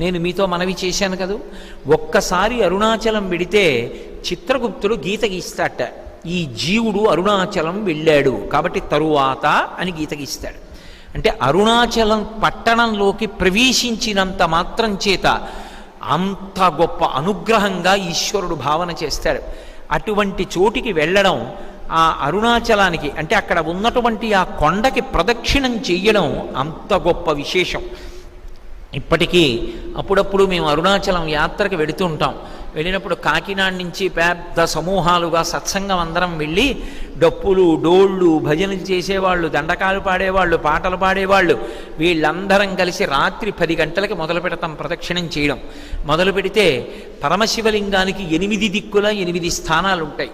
నేను మీతో మనవి చేశాను కదూ, ఒక్కసారి అరుణాచలం వెడితే చిత్రగుప్తుడు గీత గీస్తాట. ఈ జీవుడు అరుణాచలం వెళ్ళాడు కాబట్టి తరువాత అని గీత గీస్తాడు. అంటే అరుణాచలం పట్టణంలోకి ప్రవేశించినంత మాత్రం చేత అంత గొప్ప అనుగ్రహంగా ఈశ్వరుడు భావన చేస్తాడు. అటువంటి చోటికి వెళ్ళడం, ఆ అరుణాచలానికి అంటే అక్కడ ఉన్నటువంటి ఆ కొండకి ప్రదక్షిణం చెయ్యడం అంత గొప్ప విశేషం. ఇప్పటికీ అప్పుడప్పుడు మేము అరుణాచలం యాత్రకు వెడుతూ ఉంటాం. వెళ్ళినప్పుడు కాకినాడ నుంచి పెద్ద సమూహాలుగా సత్సంగం అందరం వెళ్ళి డప్పులు డోళ్ళు భజనలు చేసేవాళ్ళు, దండకాలు పాడేవాళ్ళు, పాటలు పాడేవాళ్ళు, వీళ్ళందరం కలిసి రాత్రి 10 గంటలకి మొదలు పెడతాం ప్రదక్షిణం చేయడం. మొదలు పెడితే పరమశివలింగానికి 8 దిక్కుల 8 స్థానాలు ఉంటాయి.